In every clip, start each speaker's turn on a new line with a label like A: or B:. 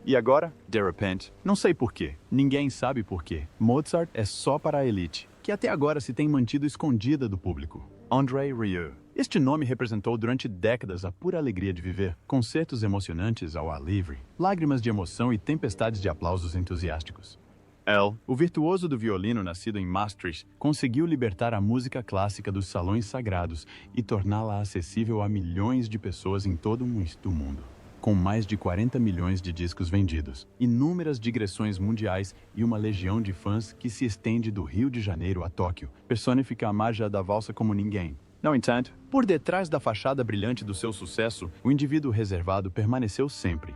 A: E agora, de repente, não sei porquê, ninguém sabe porquê, Mozart é só para a elite, que até agora se tem mantido escondida do público. André Rieu. Este nome representou durante décadas a pura alegria de viver, concertos emocionantes ao ar livre, lágrimas de emoção e tempestades de aplausos entusiásticos. Ele, o virtuoso do violino nascido em Maastricht, conseguiu libertar a música clássica dos salões sagrados e torná-la acessível a milhões de pessoas em todo o mundo. Com mais de 40 milhões de discos vendidos, inúmeras digressões mundiais e uma legião de fãs que se estende do Rio de Janeiro a Tóquio, personifica a magia da valsa como ninguém. No entanto, por detrás da fachada brilhante do seu sucesso, o indivíduo reservado permaneceu sempre.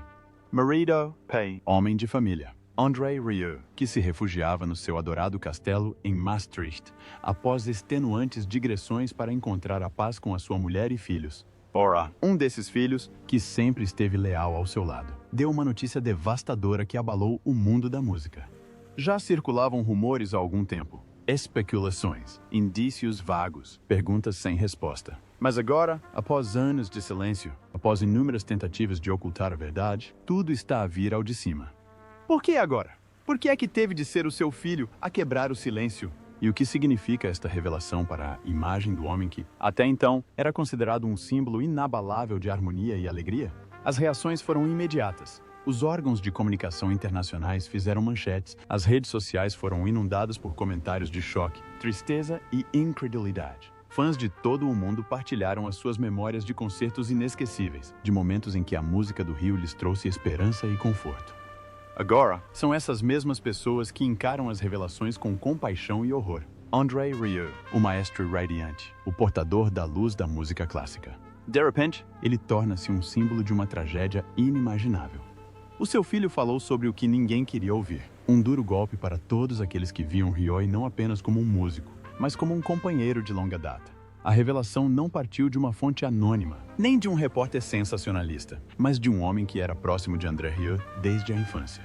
A: Marido, pai, homem de família. André Rieu, que se refugiava no seu adorado castelo em Maastricht, após extenuantes digressões para encontrar a paz com a sua mulher e filhos. Ora, um desses filhos, que sempre esteve leal ao seu lado, deu uma notícia devastadora que abalou o mundo da música. Já circulavam rumores há algum tempo, especulações, indícios vagos, perguntas sem resposta. Mas agora, após anos de silêncio, após inúmeras tentativas de ocultar a verdade, tudo está a vir ao de cima. Por que agora? Por que é que teve de ser o seu filho a quebrar o silêncio? E o que significa esta revelação para a imagem do homem que, até então, era considerado um símbolo inabalável de harmonia e alegria? As reações foram imediatas. Os órgãos de comunicação internacionais fizeram manchetes, as redes sociais foram inundadas por comentários de choque, tristeza e incredulidade. Fãs de todo o mundo partilharam as suas memórias de concertos inesquecíveis, de momentos em que a música do Rio lhes trouxe esperança e conforto. Agora, são essas mesmas pessoas que encaram as revelações com compaixão e horror. André Rieu, o maestro radiante, o portador da luz da música clássica. De repente, ele torna-se um símbolo de uma tragédia inimaginável. O seu filho falou sobre o que ninguém queria ouvir. Um duro golpe para todos aqueles que viam Rieu não apenas como um músico, mas como um companheiro de longa data. A revelação não partiu de uma fonte anônima, nem de um repórter sensacionalista, mas de um homem que era próximo de André Rieu desde a infância.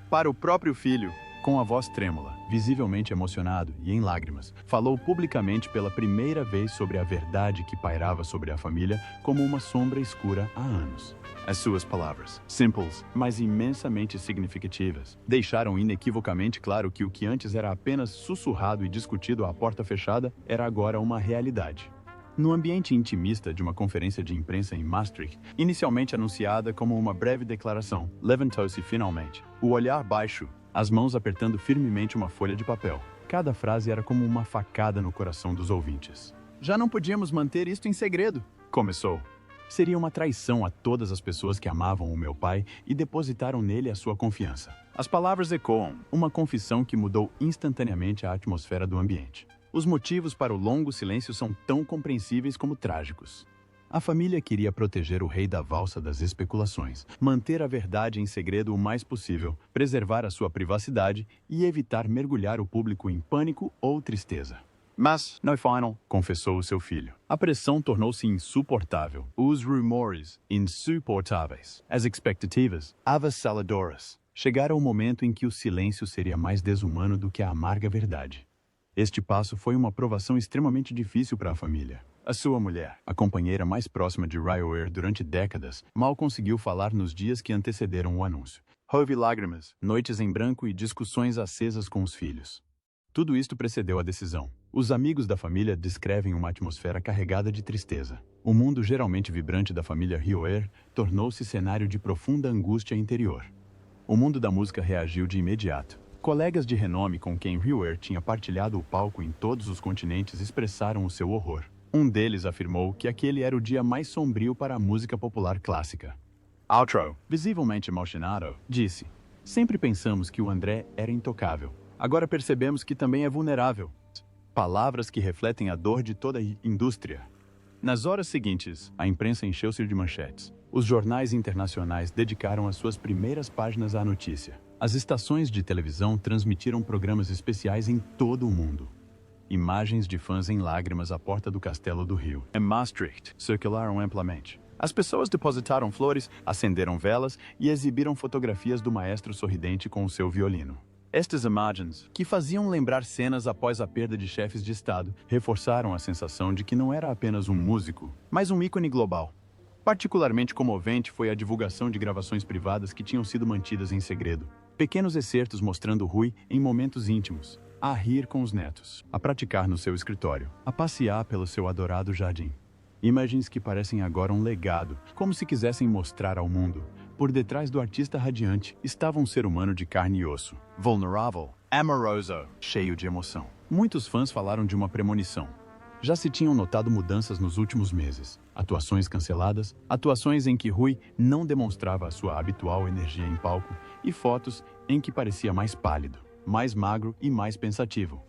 A: Para o próprio filho, com a voz trêmula, visivelmente emocionado e em lágrimas, falou publicamente pela primeira vez sobre a verdade que pairava sobre a família como uma sombra escura há anos. As suas palavras, simples, mas imensamente significativas, deixaram inequivocamente claro que o que antes era apenas sussurrado e discutido à porta fechada era agora uma realidade. No ambiente intimista de uma conferência de imprensa em Maastricht, inicialmente anunciada como uma breve declaração, levantou-se finalmente, o olhar baixo, as mãos apertando firmemente uma folha de papel. Cada frase era como uma facada no coração dos ouvintes. Já não podíamos manter isto em segredo, começou. Seria uma traição a todas as pessoas que amavam o meu pai e depositaram nele a sua confiança. As palavras ecoam, uma confissão que mudou instantaneamente a atmosfera do ambiente. Os motivos para o longo silêncio são tão compreensíveis como trágicos. A família queria proteger o rei da valsa das especulações, manter a verdade em segredo o mais possível, preservar a sua privacidade e evitar mergulhar o público em pânico ou tristeza. Mas, no final, confessou o seu filho, a pressão tornou-se insuportável. Os rumores, insuportáveis. As expectativas, avassaladoras. Chegara o momento em que o silêncio seria mais desumano do que a amarga verdade. Este passo foi uma provação extremamente difícil para a família. A sua mulher, a companheira mais próxima de Rieu durante décadas, mal conseguiu falar nos dias que antecederam o anúncio. Houve lágrimas, noites em branco e discussões acesas com os filhos. Tudo isto precedeu a decisão. Os amigos da família descrevem uma atmosfera carregada de tristeza. O mundo geralmente vibrante da família Rieu tornou-se cenário de profunda angústia interior. O mundo da música reagiu de imediato. Colegas de renome com quem Rieu tinha partilhado o palco em todos os continentes expressaram o seu horror. Um deles afirmou que aquele era o dia mais sombrio para a música popular clássica. Outro, visivelmente emocionado, disse: "Sempre pensamos que o André era intocável. Agora percebemos que também é vulnerável." Palavras que refletem a dor de toda a indústria. Nas horas seguintes, a imprensa encheu-se de manchetes. Os jornais internacionais dedicaram as suas primeiras páginas à notícia. As estações de televisão transmitiram programas especiais em todo o mundo. Imagens de fãs em lágrimas à porta do Castelo do Rio, em Maastricht, circularam amplamente. As pessoas depositaram flores, acenderam velas e exibiram fotografias do maestro sorridente com o seu violino. Estas imagens, que faziam lembrar cenas após a perda de chefes de Estado, reforçaram a sensação de que não era apenas um músico, mas um ícone global. Particularmente comovente foi a divulgação de gravações privadas que tinham sido mantidas em segredo. Pequenos excertos mostrando Rui em momentos íntimos, a rir com os netos, a praticar no seu escritório, a passear pelo seu adorado jardim. Imagens que parecem agora um legado, como se quisessem mostrar ao mundo. Por detrás do artista radiante estava um ser humano de carne e osso, vulnerável, amoroso, cheio de emoção. Muitos fãs falaram de uma premonição. Já se tinham notado mudanças nos últimos meses. Atuações canceladas, atuações em que Rui não demonstrava a sua habitual energia em palco e fotos em que parecia mais pálido, mais magro e mais pensativo.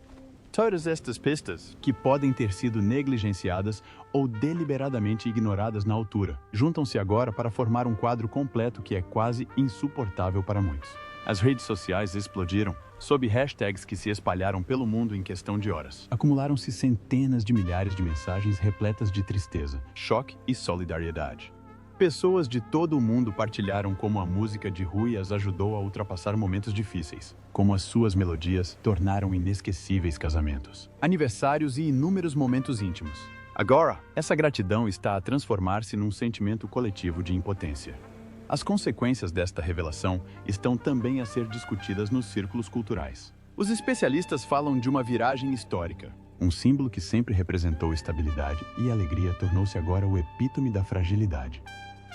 A: Todas estas pistas, que podem ter sido negligenciadas ou deliberadamente ignoradas na altura, juntam-se agora para formar um quadro completo que é quase insuportável para muitos. As redes sociais explodiram, sob hashtags que se espalharam pelo mundo em questão de horas. Acumularam-se centenas de milhares de mensagens repletas de tristeza, choque e solidariedade. Pessoas de todo o mundo partilharam como a música de Rui as ajudou a ultrapassar momentos difíceis, como as suas melodias tornaram inesquecíveis casamentos, aniversários e inúmeros momentos íntimos. Agora, essa gratidão está a transformar-se num sentimento coletivo de impotência. As consequências desta revelação estão também a ser discutidas nos círculos culturais. Os especialistas falam de uma viragem histórica. Um símbolo que sempre representou estabilidade e alegria tornou-se agora o epítome da fragilidade.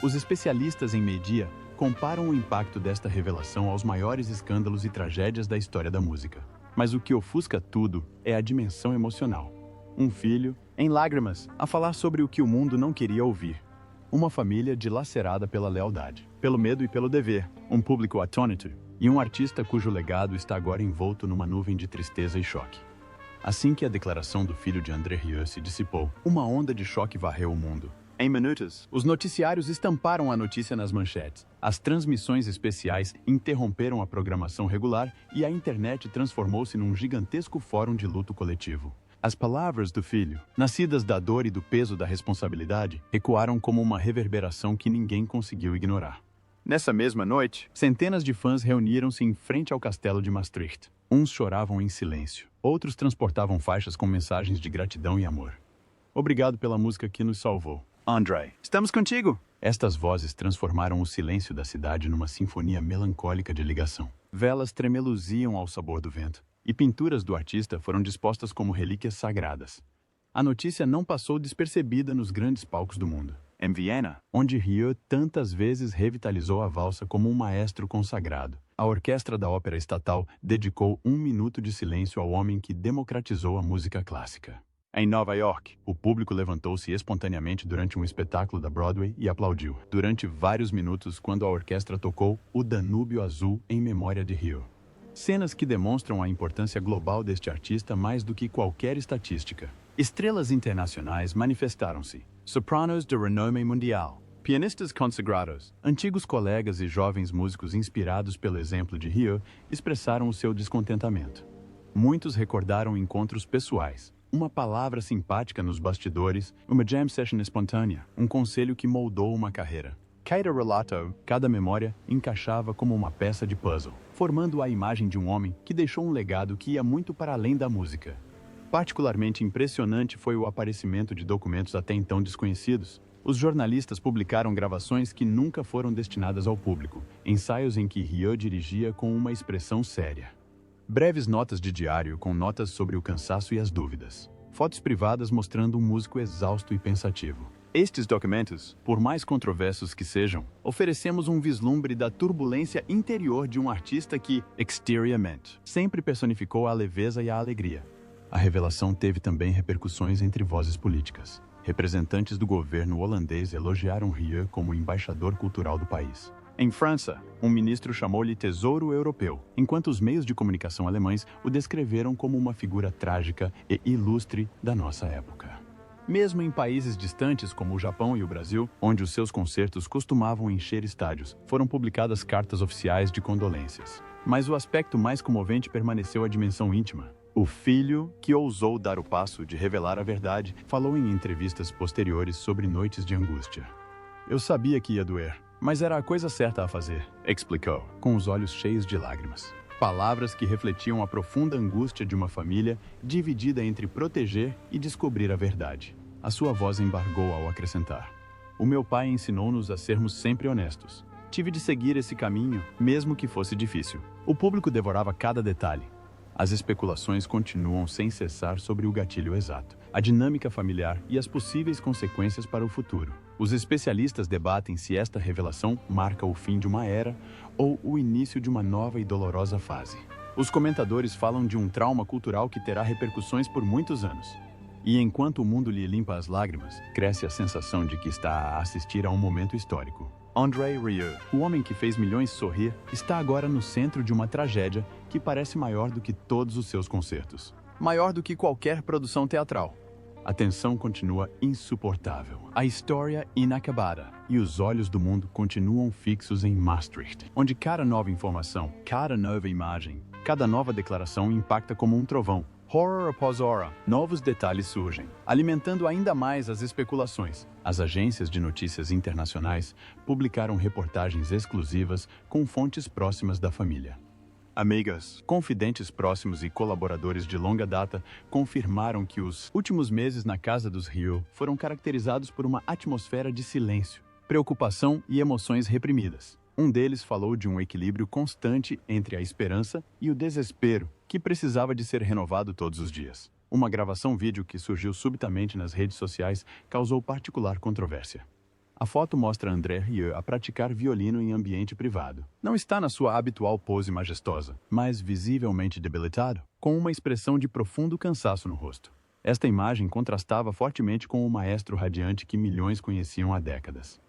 A: Os especialistas em mídia comparam o impacto desta revelação aos maiores escândalos e tragédias da história da música. Mas o que ofusca tudo é a dimensão emocional. Um filho, em lágrimas, a falar sobre o que o mundo não queria ouvir. Uma família dilacerada pela lealdade, pelo medo e pelo dever, um público atônito e um artista cujo legado está agora envolto numa nuvem de tristeza e choque. Assim que a declaração do filho de André Rieu se dissipou, uma onda de choque varreu o mundo. Em minutos, os noticiários estamparam a notícia nas manchetes. As transmissões especiais interromperam a programação regular e a internet transformou-se num gigantesco fórum de luto coletivo. As palavras do filho, nascidas da dor e do peso da responsabilidade, ecoaram como uma reverberação que ninguém conseguiu ignorar. Nessa mesma noite, centenas de fãs reuniram-se em frente ao castelo de Maastricht. Uns choravam em silêncio, outros transportavam faixas com mensagens de gratidão e amor. Obrigado pela música que nos salvou. André, estamos contigo! Estas vozes transformaram o silêncio da cidade numa sinfonia melancólica de ligação. Velas tremeluziam ao sabor do vento, e pinturas do artista foram dispostas como relíquias sagradas. A notícia não passou despercebida nos grandes palcos do mundo. Em Viena, onde Rieu tantas vezes revitalizou a valsa como um maestro consagrado, a orquestra da Ópera Estatal dedicou 1 minuto de silêncio ao homem que democratizou a música clássica. Em Nova York, o público levantou-se espontaneamente durante um espetáculo da Broadway e aplaudiu, durante vários minutos, quando a orquestra tocou O Danúbio Azul em memória de Rieu. Cenas que demonstram a importância global deste artista mais do que qualquer estatística. Estrelas internacionais manifestaram-se. Sopranos de renome mundial, pianistas consagrados, antigos colegas e jovens músicos inspirados pelo exemplo de Rieu expressaram o seu descontentamento. Muitos recordaram encontros pessoais, uma palavra simpática nos bastidores, uma jam session espontânea, um conselho que moldou uma carreira. Cada relato, cada memória, encaixava como uma peça de puzzle, formando a imagem de um homem que deixou um legado que ia muito para além da música. Particularmente impressionante foi o aparecimento de documentos até então desconhecidos. Os jornalistas publicaram gravações que nunca foram destinadas ao público, ensaios em que Rieu dirigia com uma expressão séria. Breves notas de diário com notas sobre o cansaço e as dúvidas. Fotos privadas mostrando um músico exausto e pensativo. Estes documentos, por mais controversos que sejam, oferecemos um vislumbre da turbulência interior de um artista que, exteriormente, sempre personificou a leveza e a alegria. A revelação teve também repercussões entre vozes políticas. Representantes do governo holandês elogiaram Rieu como embaixador cultural do país. Em França, um ministro chamou-lhe Tesouro Europeu, enquanto os meios de comunicação alemães o descreveram como uma figura trágica e ilustre da nossa época. Mesmo em países distantes como o Japão e o Brasil, onde os seus concertos costumavam encher estádios, foram publicadas cartas oficiais de condolências. Mas o aspecto mais comovente permaneceu a dimensão íntima. O filho, que ousou dar o passo de revelar a verdade, falou em entrevistas posteriores sobre noites de angústia. Eu sabia que ia doer, mas era a coisa certa a fazer, explicou, com os olhos cheios de lágrimas. Palavras que refletiam a profunda angústia de uma família dividida entre proteger e descobrir a verdade. A sua voz embargou ao acrescentar: O meu pai ensinou-nos a sermos sempre honestos. Tive de seguir esse caminho, mesmo que fosse difícil. O público devorava cada detalhe. As especulações continuam sem cessar sobre o gatilho exato, a dinâmica familiar e as possíveis consequências para o futuro. Os especialistas debatem se esta revelação marca o fim de uma era ou o início de uma nova e dolorosa fase. Os comentadores falam de um trauma cultural que terá repercussões por muitos anos. E enquanto o mundo lhe limpa as lágrimas, cresce a sensação de que está a assistir a um momento histórico. André Rieu, o homem que fez milhões sorrir, está agora no centro de uma tragédia que parece maior do que todos os seus concertos. Maior do que qualquer produção teatral. A tensão continua insuportável. A história inacabada. E os olhos do mundo continuam fixos em Maastricht, onde cada nova informação, cada nova imagem, cada nova declaração impacta como um trovão. Horror após horror, novos detalhes surgem, alimentando ainda mais as especulações. As agências de notícias internacionais publicaram reportagens exclusivas com fontes próximas da família. Amigas, confidentes próximos e colaboradores de longa data confirmaram que os últimos meses na casa dos Rieu foram caracterizados por uma atmosfera de silêncio, preocupação e emoções reprimidas. Um deles falou de um equilíbrio constante entre a esperança e o desespero, que precisava de ser renovado todos os dias. Uma gravação vídeo que surgiu subitamente nas redes sociais causou particular controvérsia. A foto mostra André Rieu a praticar violino em ambiente privado. Não está na sua habitual pose majestosa, mas visivelmente debilitado, com uma expressão de profundo cansaço no rosto. Esta imagem contrastava fortemente com o maestro radiante que milhões conheciam há décadas.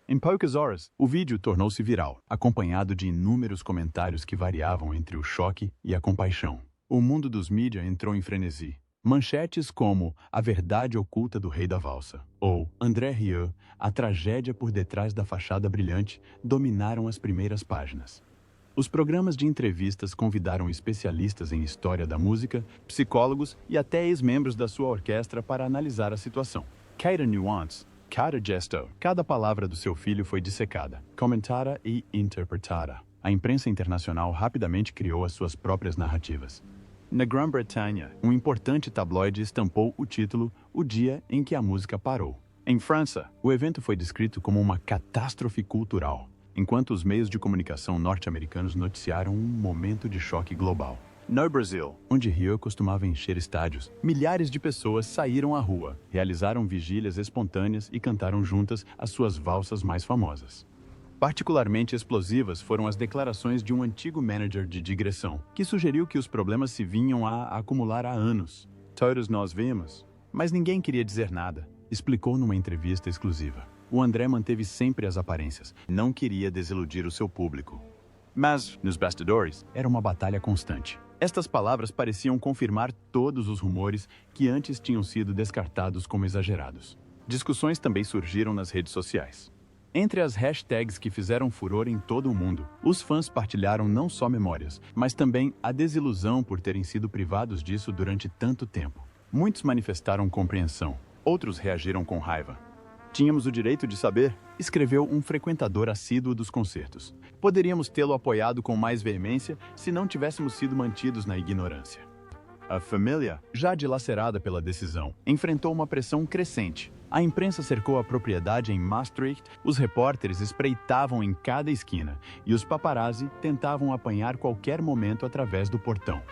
A: Em poucas horas, o vídeo tornou-se viral, acompanhado de inúmeros comentários que variavam entre o choque e a compaixão. O mundo dos mídia entrou em frenesi. Manchetes como "A verdade oculta do rei da valsa" ou "André Rieu, a tragédia por detrás da fachada brilhante" dominaram as primeiras páginas. Os programas de entrevistas convidaram especialistas em história da música, psicólogos e até ex-membros da sua orquestra para analisar a situação. Cada nuance, cada gesto, cada palavra do seu filho foi dissecada, comentada e interpretada. A imprensa internacional rapidamente criou as suas próprias narrativas. Na Grã-Bretanha, um importante tabloide estampou o título "O Dia em que a Música Parou". Em França, o evento foi descrito como uma catástrofe cultural, enquanto os meios de comunicação norte-americanos noticiaram um momento de choque global. No Brasil, onde Rieu costumava encher estádios, milhares de pessoas saíram à rua, realizaram vigílias espontâneas e cantaram juntas as suas valsas mais famosas. Particularmente explosivas foram as declarações de um antigo manager de digressão, que sugeriu que os problemas se vinham a acumular há anos. "Todos nós vimos, mas ninguém queria dizer nada", explicou numa entrevista exclusiva. O André manteve sempre as aparências, não queria desiludir o seu público. Mas, nos bastidores, era uma batalha constante. Estas palavras pareciam confirmar todos os rumores que antes tinham sido descartados como exagerados. Discussões também surgiram nas redes sociais. Entre as hashtags que fizeram furor em todo o mundo, os fãs partilharam não só memórias, mas também a desilusão por terem sido privados disso durante tanto tempo. Muitos manifestaram compreensão, outros reagiram com raiva. "Tínhamos o direito de saber", escreveu um frequentador assíduo dos concertos. "Poderíamos tê-lo apoiado com mais veemência se não tivéssemos sido mantidos na ignorância." A família, já dilacerada pela decisão, enfrentou uma pressão crescente. A imprensa cercou a propriedade em Maastricht, os repórteres espreitavam em cada esquina e os paparazzi tentavam apanhar qualquer momento através do portão.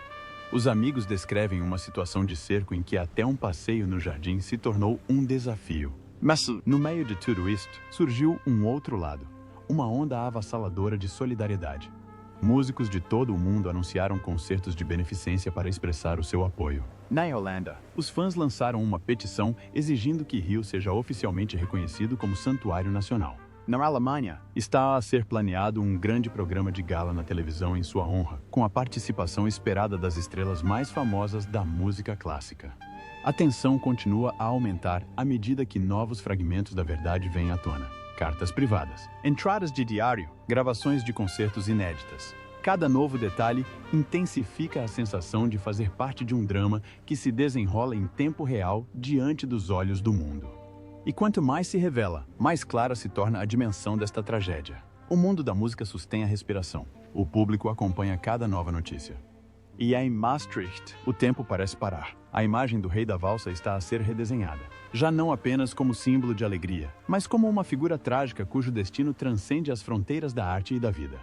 A: Os amigos descrevem uma situação de cerco em que até um passeio no jardim se tornou um desafio. Mas, no meio de tudo isto, surgiu um outro lado, uma onda avassaladora de solidariedade. Músicos de todo o mundo anunciaram concertos de beneficência para expressar o seu apoio. Na Holanda, os fãs lançaram uma petição exigindo que Rieu seja oficialmente reconhecido como santuário nacional. Na Alemanha, está a ser planeado um grande programa de gala na televisão em sua honra, com a participação esperada das estrelas mais famosas da música clássica. A tensão continua a aumentar à medida que novos fragmentos da verdade vêm à tona. Cartas privadas, entradas de diário, gravações de concertos inéditas. Cada novo detalhe intensifica a sensação de fazer parte de um drama que se desenrola em tempo real diante dos olhos do mundo. E quanto mais se revela, mais clara se torna a dimensão desta tragédia. O mundo da música sustém a respiração. O público acompanha cada nova notícia. E em Maastricht, o tempo parece parar. A imagem do rei da valsa está a ser redesenhada. Já não apenas como símbolo de alegria, mas como uma figura trágica cujo destino transcende as fronteiras da arte e da vida.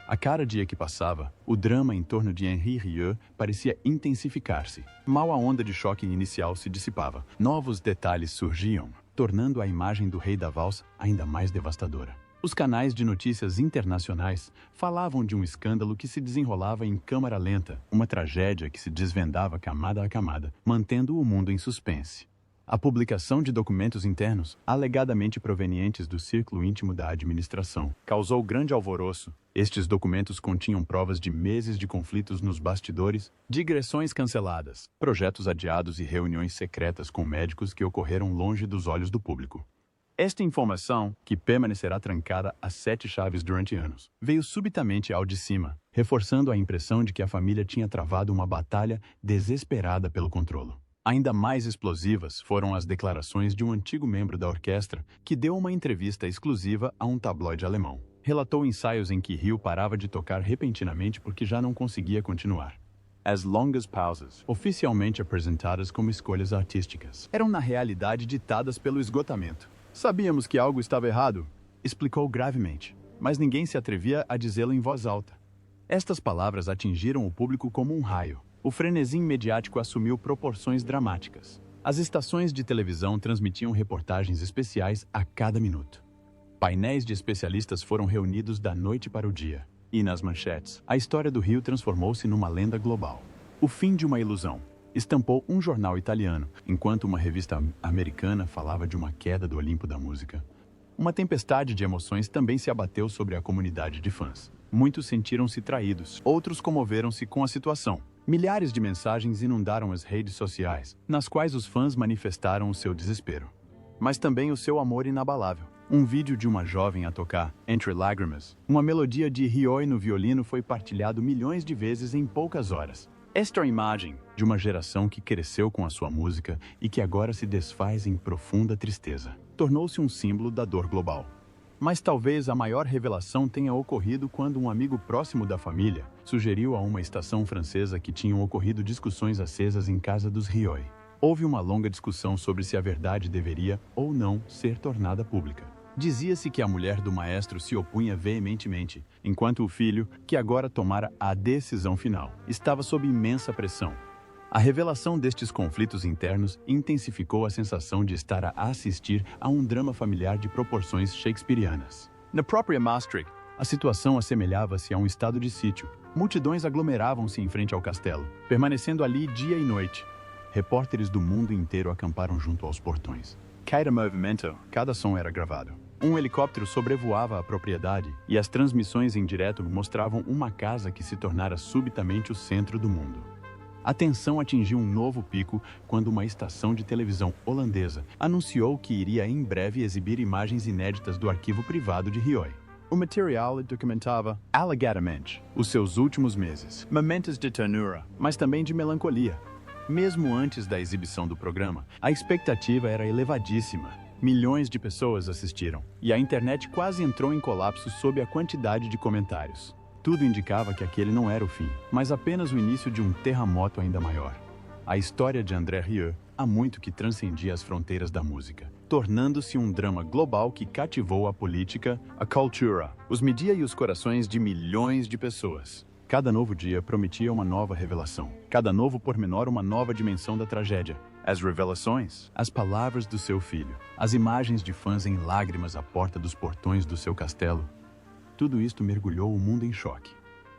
A: A cada dia que passava, o drama em torno de Henri Rieu parecia intensificar-se. Mal a onda de choque inicial se dissipava, novos detalhes surgiam, tornando a imagem do rei da valsa ainda mais devastadora. Os canais de notícias internacionais falavam de um escândalo que se desenrolava em câmara lenta, uma tragédia que se desvendava camada a camada, mantendo o mundo em suspense. A publicação de documentos internos, alegadamente provenientes do círculo íntimo da administração, causou grande alvoroço. Estes documentos continham provas de meses de conflitos nos bastidores, digressões canceladas, projetos adiados e reuniões secretas com médicos que ocorreram longe dos olhos do público. Esta informação, que permanecerá trancada a 7 chaves durante anos, veio subitamente ao de cima, reforçando a impressão de que a família tinha travado uma batalha desesperada pelo controlo. Ainda mais explosivas foram as declarações de um antigo membro da orquestra que deu uma entrevista exclusiva a um tabloide alemão. Relatou ensaios em que Rio parava de tocar repentinamente porque já não conseguia continuar. As longas pausas, oficialmente apresentadas como escolhas artísticas, eram na realidade ditadas pelo esgotamento. Sabíamos que algo estava errado, explicou gravemente, mas ninguém se atrevia a dizê-lo em voz alta. Estas palavras atingiram o público como um raio. O frenesi mediático assumiu proporções dramáticas. As estações de televisão transmitiam reportagens especiais a cada minuto. Painéis de especialistas foram reunidos da noite para o dia. E nas manchetes, a história do Rio transformou-se numa lenda global. O fim de uma ilusão, estampou um jornal italiano, enquanto uma revista americana falava de uma queda do Olimpo da música. Uma tempestade de emoções também se abateu sobre a comunidade de fãs. Muitos sentiram-se traídos, outros comoveram-se com a situação. Milhares de mensagens inundaram as redes sociais, nas quais os fãs manifestaram o seu desespero. Mas também o seu amor inabalável. Um vídeo de uma jovem a tocar, Entre Lágrimas, uma melodia de Rieu no violino foi partilhado milhões de vezes em poucas horas. Esta imagem de uma geração que cresceu com a sua música e que agora se desfaz em profunda tristeza, tornou-se um símbolo da dor global. Mas talvez a maior revelação tenha ocorrido quando um amigo próximo da família sugeriu a uma estação francesa que tinham ocorrido discussões acesas em casa dos Rieu. Houve uma longa discussão sobre se a verdade deveria ou não ser tornada pública. Dizia-se que a mulher do maestro se opunha veementemente, enquanto o filho, que agora tomara a decisão final, estava sob imensa pressão. A revelação destes conflitos internos intensificou a sensação de estar a assistir a um drama familiar de proporções shakespearianas. Na própria Maastricht, a situação assemelhava-se a um estado de sítio. Multidões aglomeravam-se em frente ao castelo, permanecendo ali dia e noite. Repórteres do mundo inteiro acamparam junto aos portões. Cada movimento, cada som era gravado. Um helicóptero sobrevoava a propriedade e as transmissões em direto mostravam uma casa que se tornara subitamente o centro do mundo. A tensão atingiu um novo pico quando uma estação de televisão holandesa anunciou que iria em breve exibir imagens inéditas do arquivo privado de Rieu. O material documentava, alegadamente, os seus últimos meses, momentos de ternura, mas também de melancolia. Mesmo antes da exibição do programa, a expectativa era elevadíssima. Milhões de pessoas assistiram, e a internet quase entrou em colapso sob a quantidade de comentários. Tudo indicava que aquele não era o fim, mas apenas o início de um terremoto ainda maior. A história de André Rieu há muito que transcendia as fronteiras da música, tornando-se um drama global que cativou a política, a cultura, os mídia e os corações de milhões de pessoas. Cada novo dia prometia uma nova revelação, cada novo pormenor uma nova dimensão da tragédia. As revelações, as palavras do seu filho, as imagens de fãs em lágrimas à porta dos portões do seu castelo. Tudo isto mergulhou o mundo em choque.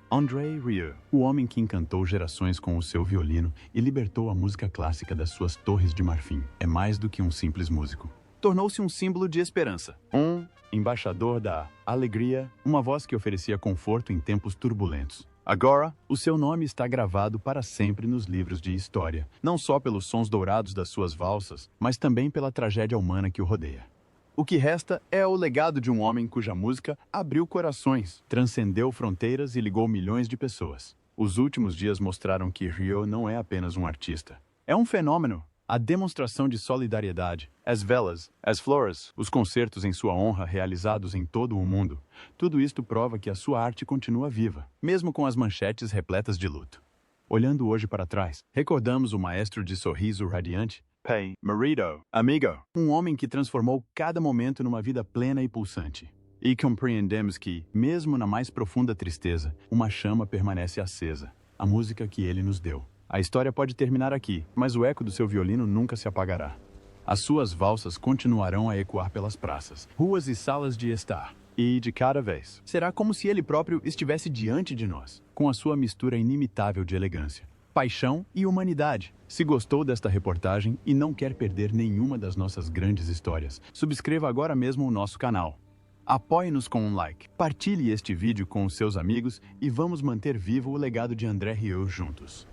A: André Rieu, o homem que encantou gerações com o seu violino e libertou a música clássica das suas torres de marfim, é mais do que um simples músico. Tornou-se um símbolo de esperança, um embaixador da alegria, uma voz que oferecia conforto em tempos turbulentos. Agora, o seu nome está gravado para sempre nos livros de história, não só pelos sons dourados das suas valsas, mas também pela tragédia humana que o rodeia. O que resta é o legado de um homem cuja música abriu corações, transcendeu fronteiras e ligou milhões de pessoas. Os últimos dias mostraram que Rieu não é apenas um artista. É um fenômeno. A demonstração de solidariedade, as velas, as flores, os concertos em sua honra realizados em todo o mundo, tudo isto prova que a sua arte continua viva, mesmo com as manchetes repletas de luto. Olhando hoje para trás, recordamos o maestro de sorriso radiante, Pai, marido, amigo, um homem que transformou cada momento numa vida plena e pulsante. E compreendemos que, mesmo na mais profunda tristeza, uma chama permanece acesa, a música que ele nos deu. A história pode terminar aqui, mas o eco do seu violino nunca se apagará. As suas valsas continuarão a ecoar pelas praças, ruas e salas de estar. E, de cada vez, será como se ele próprio estivesse diante de nós, com a sua mistura inimitável de elegância, paixão e humanidade. Se gostou desta reportagem e não quer perder nenhuma das nossas grandes histórias, subscreva agora mesmo o nosso canal. Apoie-nos com um like, partilhe este vídeo com os seus amigos e vamos manter vivo o legado de André Rieu juntos.